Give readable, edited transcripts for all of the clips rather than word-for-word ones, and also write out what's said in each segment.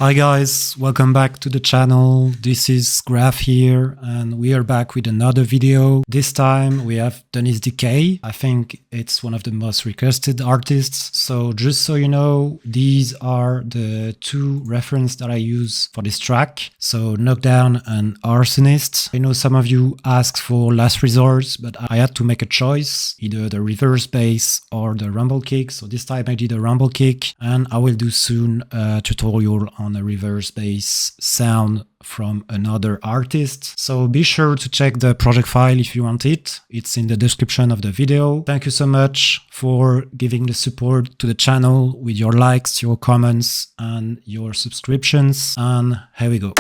Hi guys, welcome back to the channel. This is Graph here and we are back with another video. This time we have Denis Dekay. I think it's one of the most requested artists. So just so you know, these are the two references that I use for this track. So Knockdown and HXIST. I know some of you asked for Last Resort, but I had to make a choice, either the reverse bass or the rumble kick. So this time I did a rumble kick and I will do soon a tutorial on a reverse bass sound from another artist. So be sure to check the project file if you want it. It's in the description of the video. Thank you so much for giving the support to the channel with your likes, your comments and your subscriptions. And here we go.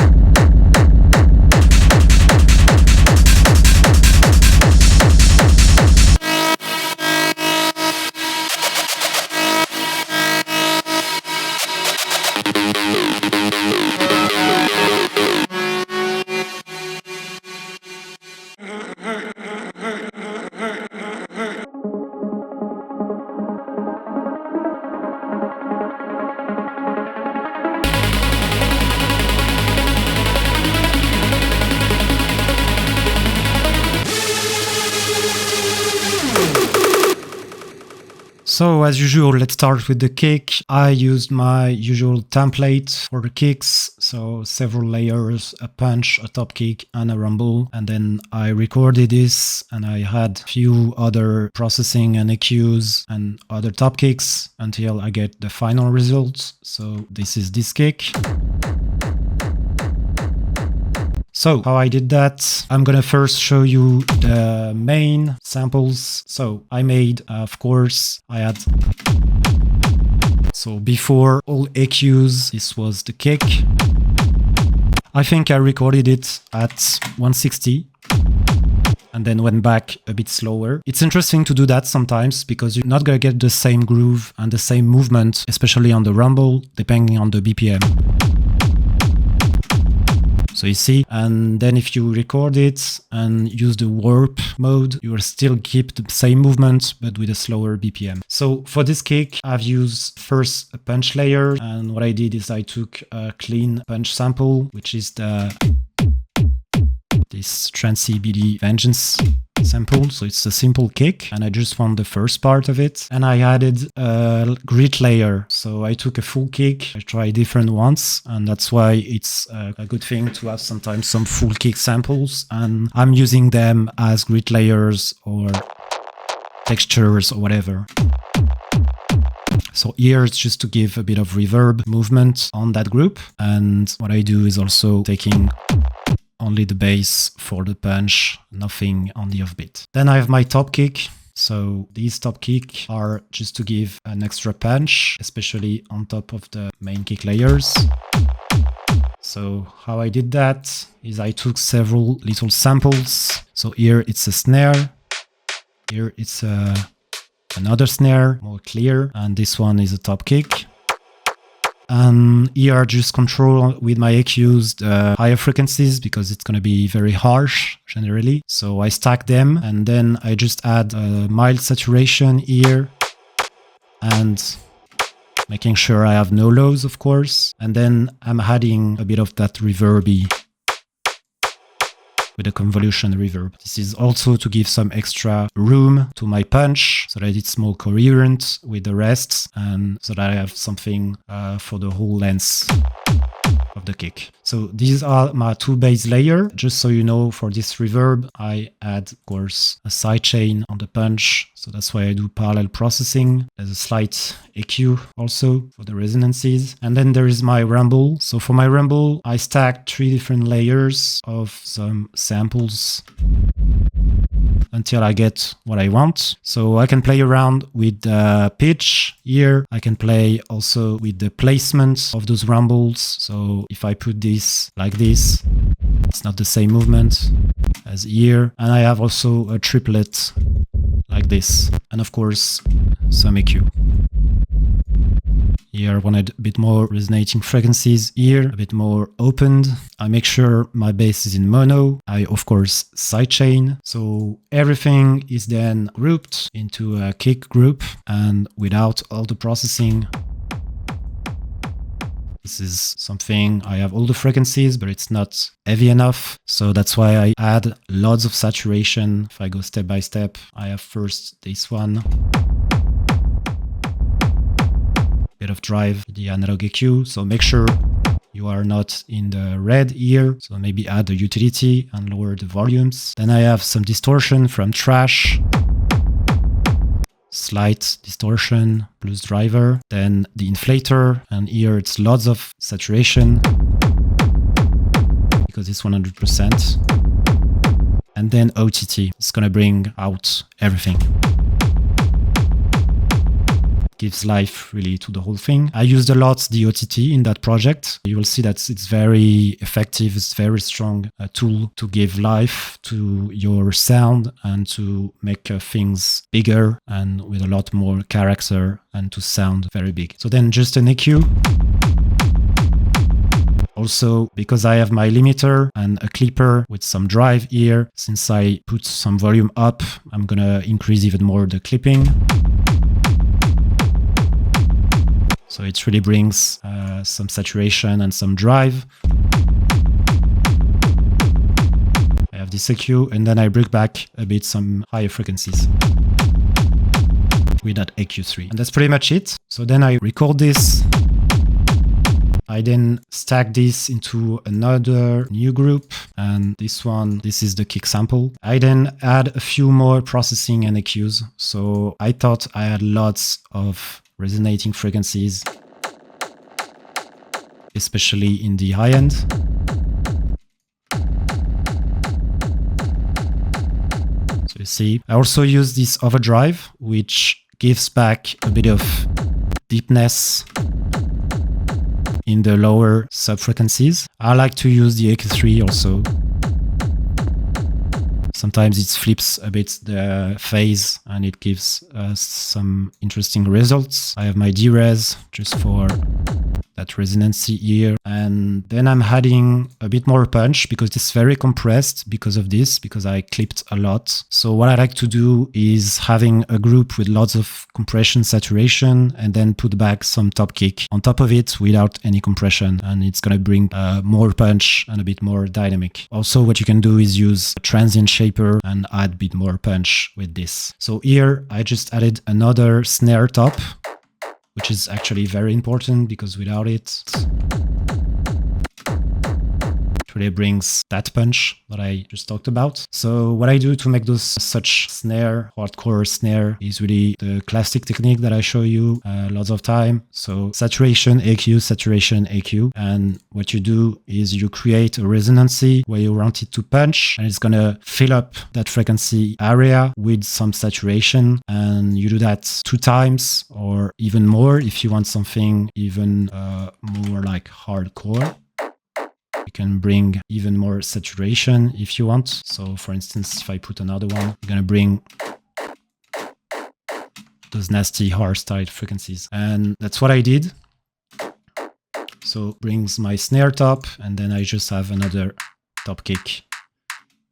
So as usual, let's start with the kick. I used my usual template for the kicks. So several layers, a punch, a top kick and a rumble. And then I recorded this and I had a few other processing and EQs and other top kicks until I get the final result. So this is this kick. So how I did that, I'm gonna first show you the main samples. So I made, of course, I had, so before all EQs, this was the kick. I think I recorded it at 160 and then went back a bit slower. It's interesting to do that sometimes because you're not gonna get the same groove and the same movement, especially on the rumble, depending on the BPM. So you see, and then if you record it and use the warp mode, you will still keep the same movement, but with a slower BPM. So for this kick, I've used first a punch layer. And what I did is I took a clean punch sample, which is the this Trancy BD Vengeance sample. So it's a simple kick, and I just want the first part of it. And I added a grit layer. So I took a full kick, I tried different ones, and that's why it's a good thing to have sometimes some full kick samples. And I'm using them as grit layers or textures or whatever. So here it's just to give a bit of reverb movement on that group. And what I do is also taking only the bass for the punch, nothing on the offbeat. Then I have my top kick. So these top kick are just to give an extra punch, especially on top of the main kick layers. So how I did that is I took several little samples. So here it's a snare, here it's another snare, more clear, and this one is a top kick. And here I just control with my EQs the higher frequencies because it's going to be very harsh generally. So I stack them and then I just add a mild saturation here and making sure I have no lows, of course. And then I'm adding a bit of that reverby with a convolution reverb. This is also to give some extra room to my punch so that it's more coherent with the rest and so that I have something for the whole length of the kick. So these are my two bass layers. Just so you know, for this reverb, I add, of course, a sidechain on the punch. So that's why I do parallel processing. There's a slight EQ also for the resonances. And then there is my rumble. So for my rumble, I stacked 3 different layers of some samples until I get what I want. So I can play around with the pitch here. I can play also with the placement of those rumbles. So if I put this like this, it's not the same movement as here. And I have also a triplet like this. And of course, some EQ. Here I wanted a bit more resonating frequencies, here a bit more opened. I make sure my bass is in mono. I of course sidechain. So everything is then grouped into a kick group and without all the processing. This is something, I have all the frequencies, but it's not heavy enough. So that's why I add lots of saturation. If I go step by step, I have first this one. Bit of drive, the analog EQ. So make sure you are not in the red here. So maybe add the utility and lower the volumes. Then I have some distortion from trash. Slight distortion plus driver. Then the inflator. And here it's lots of saturation because it's 100%. And then OTT. It's going to bring out everything. Gives life really to the whole thing. I used a lot the OTT in that project. You will see that it's very effective. It's very strong tool to give life to your sound and to make things bigger and with a lot more character and to sound very big. So then just an EQ. Also, because I have my limiter and a clipper with some drive here, since I put some volume up, I'm gonna increase even more the clipping. So it really brings some saturation and some drive. I have this EQ and then I bring back a bit some higher frequencies with that EQ3. And that's pretty much it. So then I record this. I then stack this into another new group. And this one, this is the kick sample. I then add a few more processing and EQs. So I thought I had lots of resonating frequencies, especially in the high end. So you see, I also use this overdrive, which gives back a bit of deepness in the lower sub-frequencies. I like to use the EQ3 also. Sometimes it flips a bit the phase and it gives some interesting results. I have my D-Res just for that resonancy here. And then I'm adding a bit more punch because it's very compressed because of this, because I clipped a lot. So what I like to do is having a group with lots of compression, saturation, and then put back some top kick on top of it without any compression. And it's going to bring more punch and a bit more dynamic. Also, what you can do is use a transient shaper and add a bit more punch with this. So here I just added another snare top, which is actually very important because without it, it really brings that punch that I just talked about. So what I do to make those such snare, hardcore snare, is really the classic technique that I show you lots of time. So saturation, EQ, and what you do is you create a resonancy where you want it to punch, and it's gonna fill up that frequency area with some saturation, and you do that 2 times or even more if you want something even more like hardcore. You can bring even more saturation if you want. So for instance, if I put another one, you're gonna bring those nasty hardstyle frequencies. And that's what I did. So brings my snare top, and then I just have another top kick.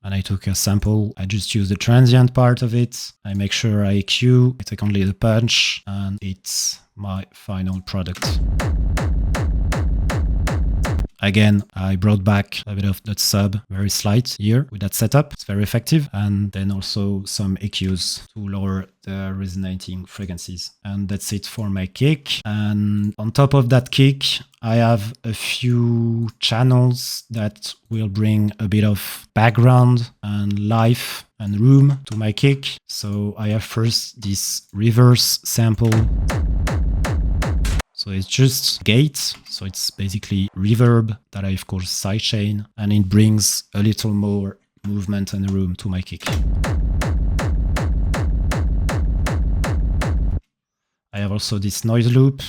And I took a sample, I just use the transient part of it. I make sure I EQ, I take only the punch, and it's my final product. Again, I brought back a bit of that sub, very slight here with that setup. It's very effective. And then also some EQs to lower the resonating frequencies. And that's it for my kick. And on top of that kick, I have a few channels that will bring a bit of background and life and room to my kick. So I have first this reverse sample. So it's just gate, so it's basically reverb that I of course sidechain, and it brings a little more movement and room to my kick. I have also this noise loop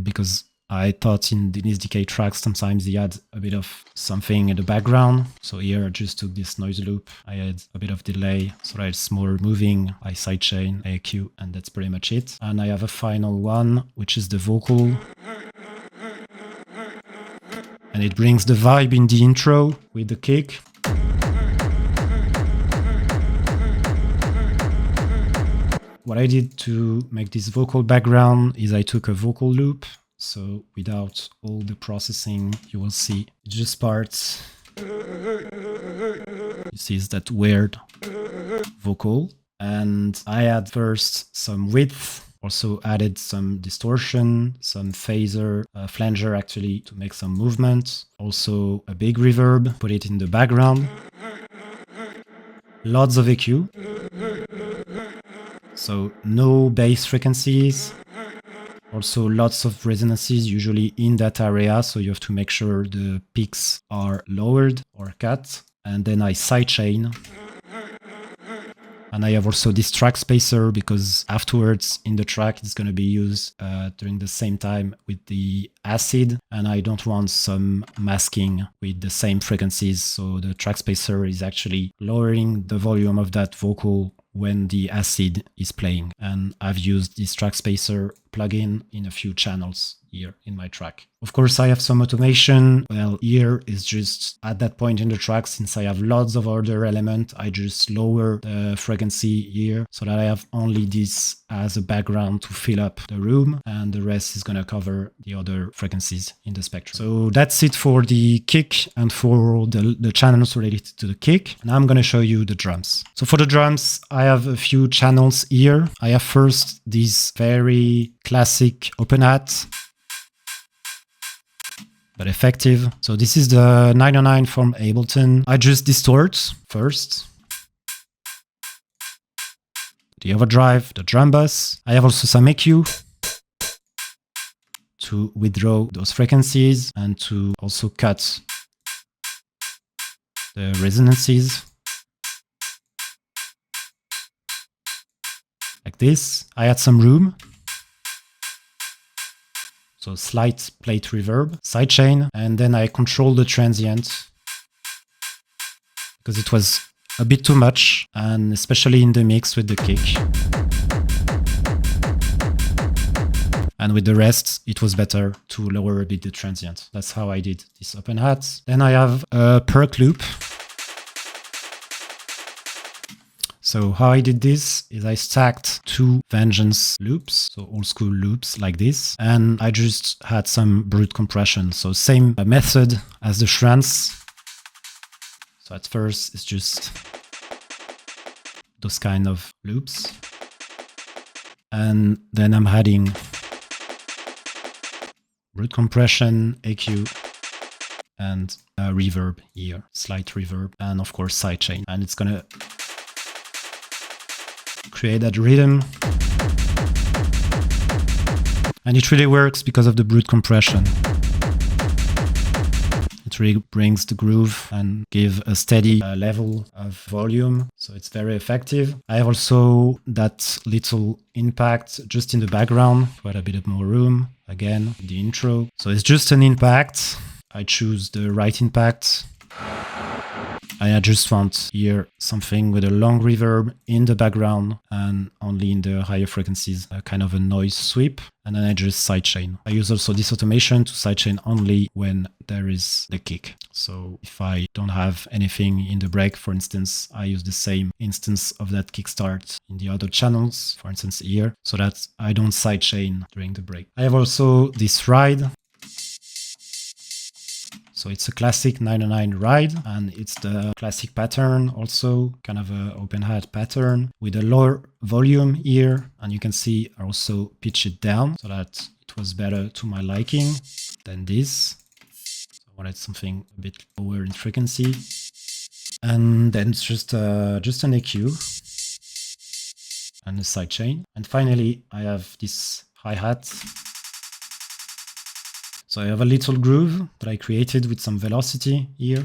because I thought in Denis Dekay tracks sometimes he had a bit of something in the background. So here I just took this noise loop. I had a bit of delay, so that it's more moving. I sidechain, I EQ, and that's pretty much it. And I have a final one, which is the vocal. And it brings the vibe in the intro with the kick. What I did to make this vocal background is I took a vocal loop. So without all the processing, you will see just parts. You see it's that weird vocal. And I had first some width, also added some distortion, some phaser, flanger actually to make some movement. Also a big reverb, put it in the background. Lots of EQ. So no bass frequencies. Also lots of resonances usually in that area, so you have to make sure the peaks are lowered or cut. And then I sidechain. And I have also this track spacer because afterwards in the track it's going to be used during the same time with the acid, and I don't want some masking with the same frequencies, so the track spacer is actually lowering the volume of that vocal when the acid is playing. And I've used this track spacer plugin in a few channels here in my track. Of course, I have some automation. Well, here is just at that point in the track, since I have lots of other elements, I just lower the frequency here so that I have only this as a background to fill up the room, and the rest is going to cover the other frequencies in the spectrum. So that's it for the kick and for the channels related to the kick. Now I'm going to show you the drums. So for the drums, I have a few channels here. I have first this very classic open hat, but effective. So this is the 909 from Ableton. I just distort first. The overdrive, the drum bus. I have also some EQ to withdraw those frequencies and to also cut the resonances. Like this. I add some room. So slight plate reverb, sidechain, and then I control the transient because it was a bit too much, and especially in the mix with the kick. And with the rest, it was better to lower a bit the transient. That's how I did this open hat. Then I have a perk loop. So how I did this is I stacked 2 Vengeance loops, so old school loops like this, and I just had some brute compression. So same method as the shreds. So at first it's just those kind of loops. And then I'm adding brute compression, EQ, and reverb here, slight reverb, and of course sidechain. And it's gonna create that rhythm. And it really works because of the brute compression. It really brings the groove and give a steady level of volume. So it's very effective. I have also that little impact just in the background, quite a bit more room, again, in the intro. So it's just an impact. I choose the right impact. I just want here something with a long reverb in the background and only in the higher frequencies, a kind of a noise sweep. And then I just sidechain. I use also this automation to sidechain only when there is the kick. So if I don't have anything in the break, for instance, I use the same instance of that kickstart in the other channels, for instance here, so that I don't sidechain during the break. I have also this ride. So it's a classic 909 ride, and it's the classic pattern also, kind of an open hat pattern with a lower volume here. And you can see I also pitch it down so that it was better to my liking than this. So I wanted something a bit lower in frequency. And then it's just an EQ and a sidechain. And finally, I have this hi-hat. So I have a little groove that I created with some velocity here.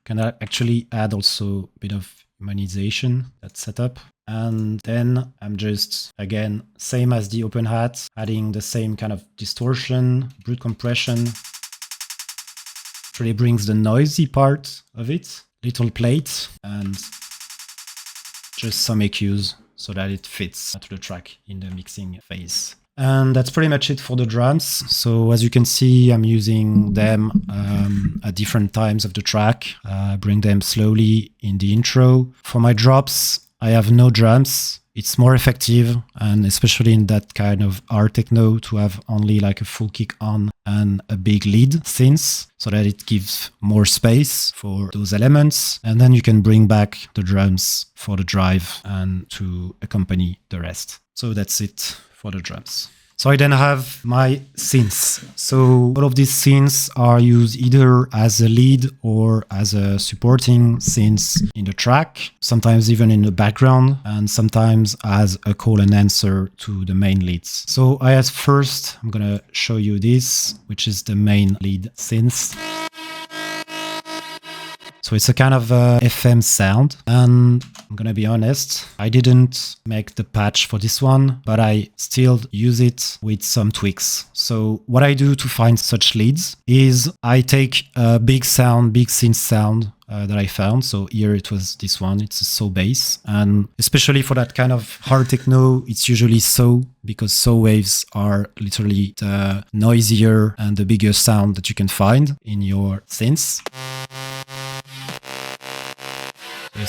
Can actually add also a bit of humanization, that setup. And then I'm just, again, same as the open hat, adding the same kind of distortion, brute compression. It really brings the noisy part of it. Little plate and just some EQs so that it fits to the track in the mixing phase. And that's pretty much it for the drums. So as you can see, I'm using them at different times of the track. Bring them slowly in the intro. For my drops, I have no drums. It's more effective, and especially in that kind of art techno, to have only like a full kick on and a big lead synth, so that it gives more space for those elements. And then you can bring back the drums for the drive and to accompany the rest. So that's it for the drums. So I then have my synths. So all of these synths are used either as a lead or as a supporting synth in the track, sometimes even in the background, and sometimes as a call and answer to the main leads. So first, I'm gonna show you this, which is the main lead synth. So it's a kind of FM sound, and I'm gonna be honest, I didn't make the patch for this one, but I still use it with some tweaks. So what I do to find such leads is I take a big synth sound that I found. So here it was this one, it's a saw bass. And especially for that kind of hard techno, it's usually saw, because saw waves are literally the noisier and the bigger sound that you can find in your synths. You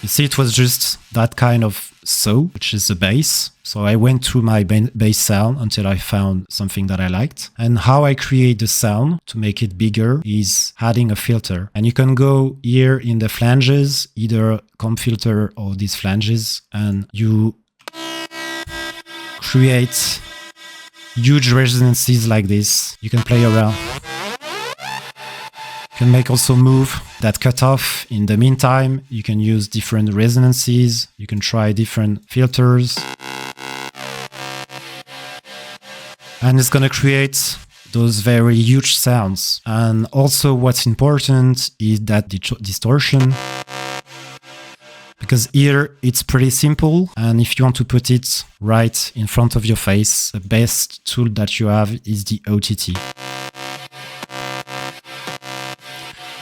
see, it was just that kind of saw, which is the bass. So I went through my bass sound until I found something that I liked. And how I create the sound to make it bigger is adding a filter. And you can go here in the flanges, either comp filter or these flanges, and you create huge resonances like this. You can play around. You can make also move that cutoff. In the meantime, you can use different resonances. You can try different filters. And it's going to create those very huge sounds. And also what's important is that distortion. Because here it's pretty simple. And if you want to put it right in front of your face, the best tool that you have is the OTT.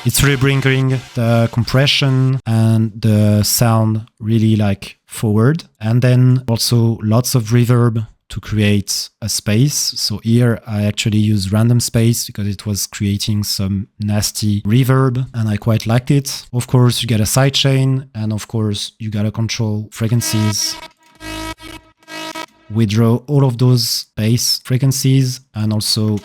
It's really bringing the compression and the sound really like forward. And then also lots of reverb to create a space. So here I actually use random space because it was creating some nasty reverb and I quite liked it. Of course, you get a sidechain and of course you gotta control frequencies. Withdraw all of those bass frequencies and also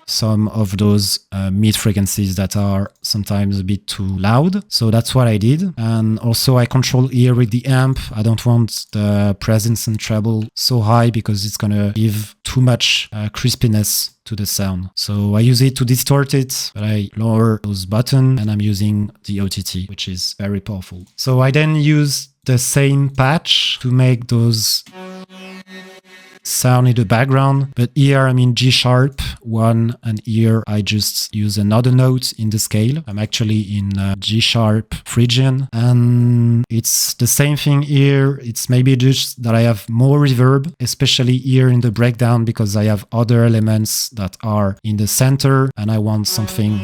some of those mid frequencies that are sometimes a bit too loud. So that's what I did. And also I control here with the amp. I don't want the presence and treble so high because it's gonna give too much crispiness to the sound. So I use it to distort it, but I lower those buttons and I'm using the OTT, which is very powerful. So I then use the same patch to make those sound in the background, but here I'm in G sharp 1 and here I just use another note in the scale. I'm actually in G sharp Phrygian and it's the same thing here. It's maybe just that I have more reverb, especially here in the breakdown because I have other elements that are in the center and I want something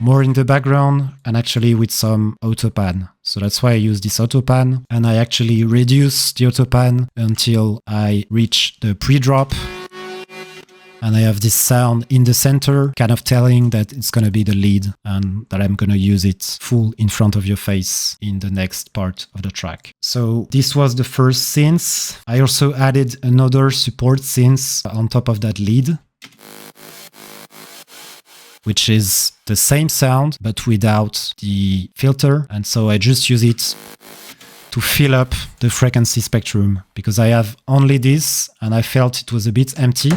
more in the background and actually with some autopan. So that's why I use this autopan and I actually reduce the autopan until I reach the pre-drop. And I have this sound in the center, kind of telling that it's going to be the lead and that I'm going to use it full in front of your face in the next part of the track. So this was the first synth. I also added another support synth on top of that lead, which is the same sound, but without the filter. And so I just use it to fill up the frequency spectrum because I have only this and I felt it was a bit empty.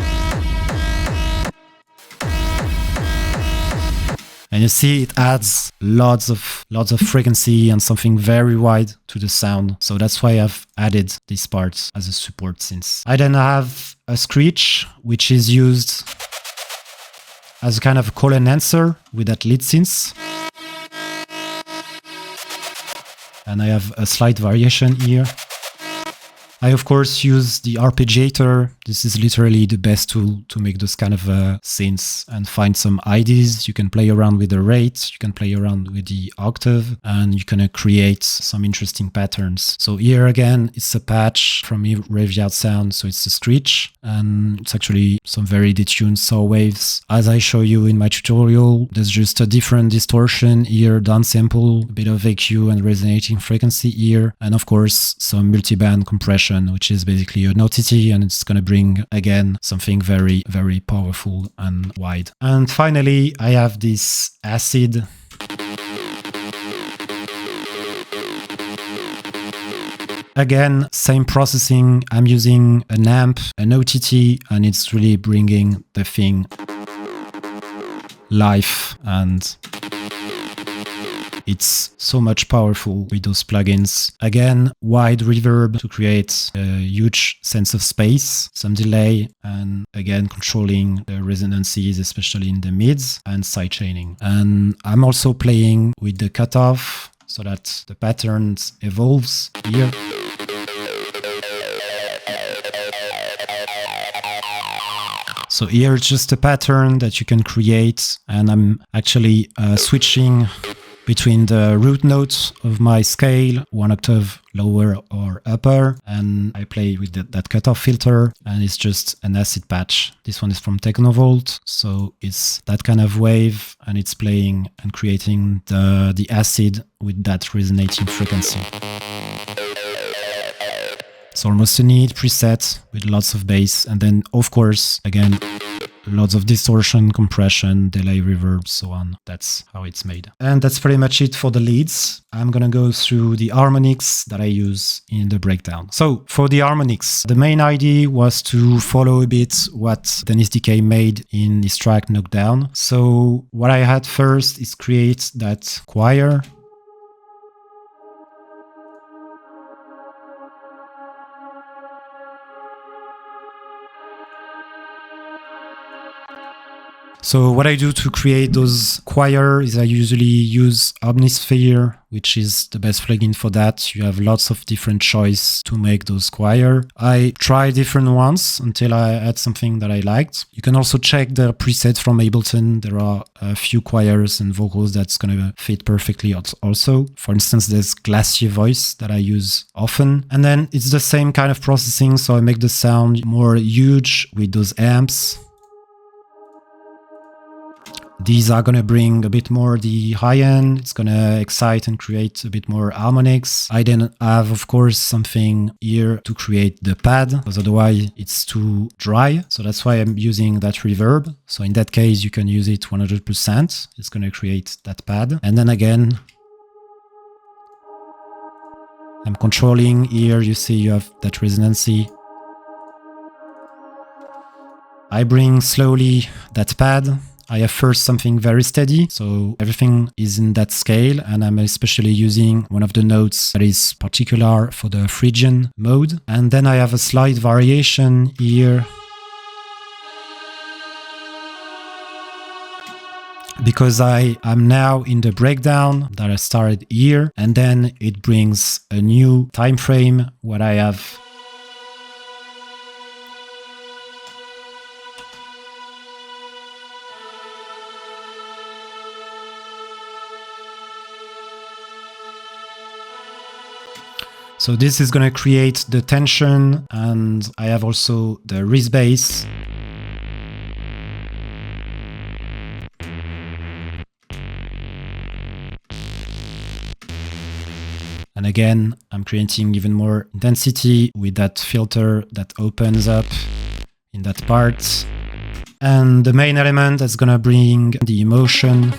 And you see it adds lots of frequency and something very wide to the sound. So that's why I've added this part as a support synth. I then have a screech, which is used as a kind of call and answer with that lead synth. And I have a slight variation here. I, of course, use the arpeggiator. This is literally the best tool to make those kind of synths and find some IDs. You can play around with the rate, you can play around with the octave, and you can create some interesting patterns. So here again, it's a patch from Reviat Sound, so it's a screech, and it's actually some very detuned saw waves. As I show you in my tutorial, there's just a different distortion here, downsample, a bit of EQ and resonating frequency here, and of course, some multiband compression, which is basically an OTT, and it's going to bring again something very, very powerful and wide. And finally, I have this acid. Again, same processing. I'm using an amp, an OTT, and it's really bringing the thing live, and it's so much powerful with those plugins. Again, wide reverb to create a huge sense of space, some delay, and again, controlling the resonances, especially in the mids, and sidechaining. And I'm also playing with the cutoff so that the patterns evolves here. So here it's just a pattern that you can create, and I'm actually switching between the root notes of my scale, one octave lower or upper, and I play with that cutoff filter, and it's just an acid patch. This one is from Techno, so it's that kind of wave, and it's playing and creating the acid with that resonating frequency. It's almost a neat preset with lots of bass, and then of course, again, lots of distortion, compression, delay, reverb, so on. That's how it's made. And that's pretty much it for the leads. I'm gonna go through the harmonics that I use in the breakdown. So for the harmonics, the main idea was to follow a bit what Denis Dekay made in his track Knockdown. So what I had first is create that choir. So what I do to create those choir is I usually use Omnisphere, which is the best plugin for that. You have lots of different choice to make those choir. I try different ones until I had something that I liked. You can also check the presets from Ableton. There are a few choirs and vocals that's going to fit perfectly also. For instance, there's Glacier Voice that I use often. And then it's the same kind of processing. So I make the sound more huge with those amps. These are going to bring a bit more the high end. It's going to excite and create a bit more harmonics. I then have, of course, something here to create the pad, because otherwise it's too dry. So that's why I'm using that reverb. So in that case, you can use it 100%. It's going to create that pad. And then again, I'm controlling here. You see you have that resonancy. I bring slowly that pad. I have first something very steady, so everything is in that scale, and I'm especially using one of the notes that is particular for the Phrygian mode. And then I have a slight variation here, because I am now in the breakdown that I started here, and then it brings a new time frame what I have. So this is going to create the tension, and I have also the Reese bass. And again, I'm creating even more intensity with that filter that opens up in that part. And the main element that's going to bring the emotion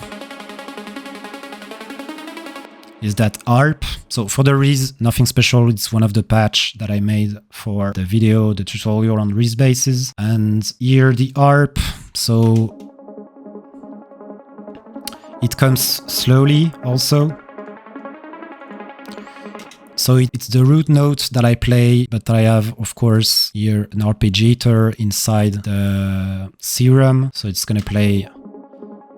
is that Arp. So for the Reese, nothing special. It's one of the patch that I made for the video, the tutorial on Reese basses. And here the Arp, so it comes slowly also. So it's the root note that I play, but I have, of course, here an arpeggiator inside the Serum. So it's going to play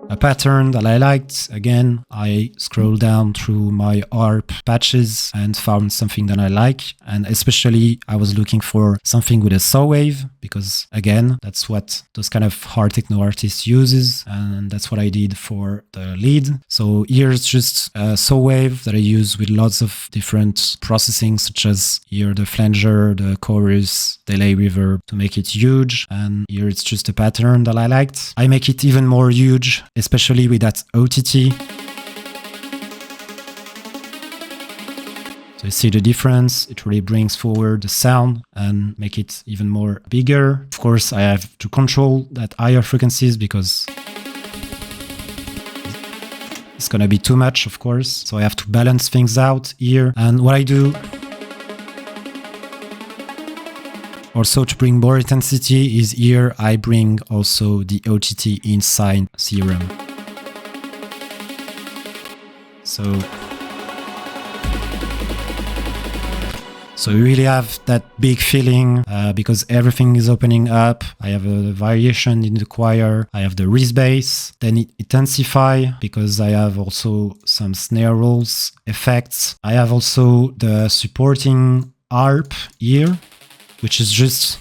a pattern that I liked. Again, I scrolled down through my ARP patches and found something that I like. And especially I was looking for something with a saw wave, because again, that's what those kind of hard techno artists uses. And that's what I did for the lead. So here's just a saw wave that I use with lots of different processing, such as here the flanger, the chorus, delay, reverb to make it huge. And here it's just a pattern that I liked. I make it even more huge, especially with that OTT. So you see the difference. It really brings forward the sound and make it even more bigger. Of course, I have to control that higher frequencies because it's gonna be too much, of course. So I have to balance things out here. And what I do also to bring more intensity is here I bring also the OTT inside Serum. So you really have that big feeling because everything is opening up. I have a variation in the choir. I have the Reese bass. Then it intensify because I have also some snare rolls effects. I have also the supporting Arp here, which is just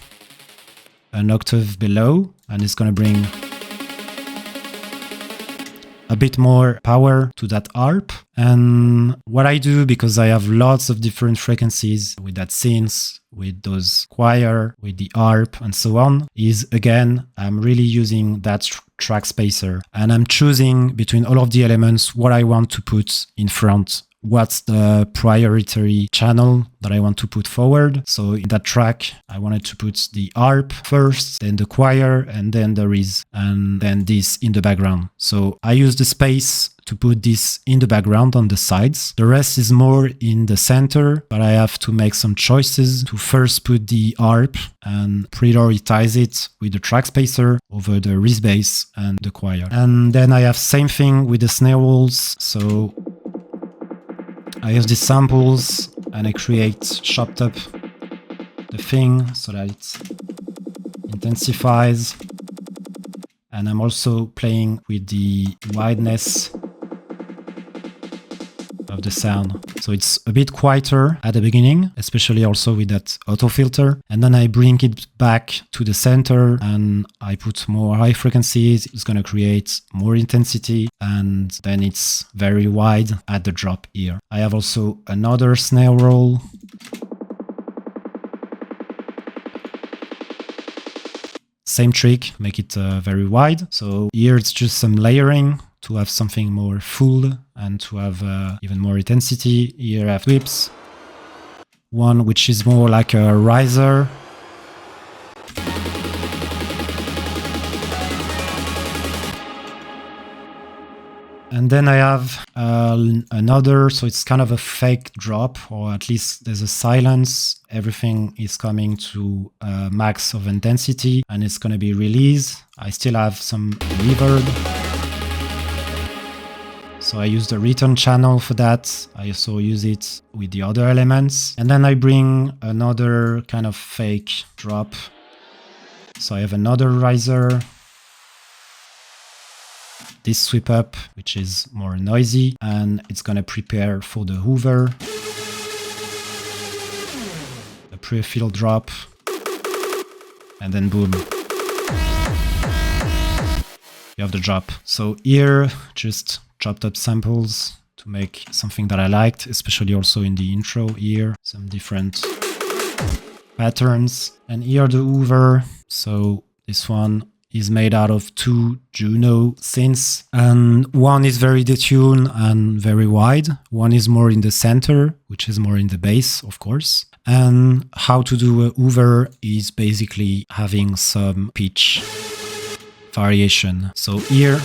an octave below, and it's going to bring a bit more power to that Arp. And what I do, because I have lots of different frequencies with that synth, with those choir, with the Arp and so on, is again, I'm really using that track spacer, and I'm choosing between all of the elements what I want to put in front. What's the priority channel that I want to put forward. So in that track, I wanted to put the Arp first, then the choir, and then the Reese, and then this in the background. So I use the space to put this in the background on the sides. The rest is more in the center, but I have to make some choices to first put the Arp and prioritize it with the track spacer over the Reese bass and the choir. And then I have same thing with the snare rolls. So I use these samples and I chopped up the thing so that it intensifies. And I'm also playing with the wideness of the sound. So it's a bit quieter at the beginning, especially also with that auto filter. And then I bring it back to the center and I put more high frequencies. It's going to create more intensity. And then it's very wide at the drop here. I have also another snare roll. Same trick, make it very wide. So here it's just some layering to have something more full and to have even more intensity. Here I have whips. One which is more like a riser. And then I have another, so it's kind of a fake drop, or at least there's a silence. Everything is coming to max of intensity and it's going to be released. I still have some reverb. So I use the return channel for that. I also use it with the other elements. And then I bring another kind of fake drop. So I have another riser. This sweep up, which is more noisy, and it's gonna prepare for the Hoover. A pre-fill drop, and then boom. You have the drop. So here, just chopped up samples to make something that I liked, especially also in the intro here, some different patterns. And here the Hoover, so this one is made out of 2 Juno synths, and one is very detuned and very wide. One is more in the center, which is more in the bass, of course. And how to do a Hoover is basically having some pitch variation. So here,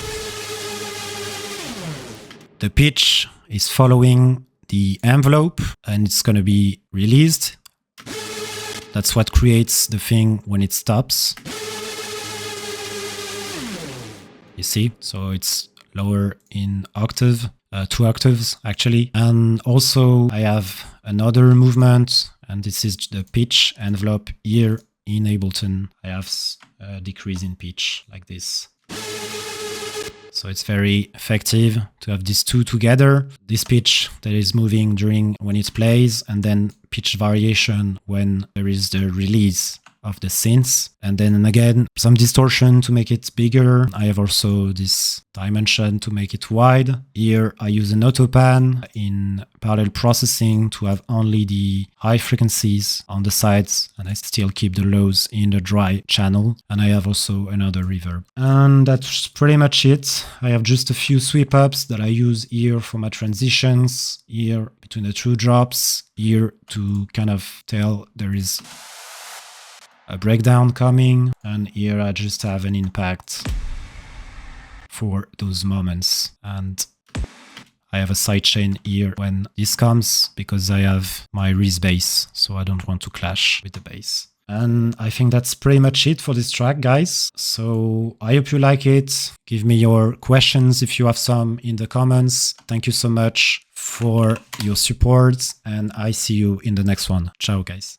the pitch is following the envelope and it's going to be released. That's what creates the thing when it stops. You see, so it's lower in octave, 2 octaves actually. And also I have another movement, and this is the pitch envelope here in Ableton. I have a decrease in pitch like this. So it's very effective to have these two together. This pitch that is moving during when it plays, and then pitch variation when there is the release of the synths. And then again, some distortion to make it bigger. I have also this dimension to make it wide. Here I use an autopan in parallel processing to have only the high frequencies on the sides, and I still keep the lows in the dry channel. And I have also another reverb. And that's pretty much it. I have just a few sweep ups that I use here for my transitions, here between the 2 drops, here to kind of tell there is a breakdown coming, and here I just have an impact for those moments. And I have a sidechain here when this comes because I have my Reese bass, so I don't want to clash with the bass. And I think that's pretty much it for this track, guys. So I hope you like it. Give me your questions if you have some in the comments. Thank you so much for your support, and I see you in the next one. Ciao, guys.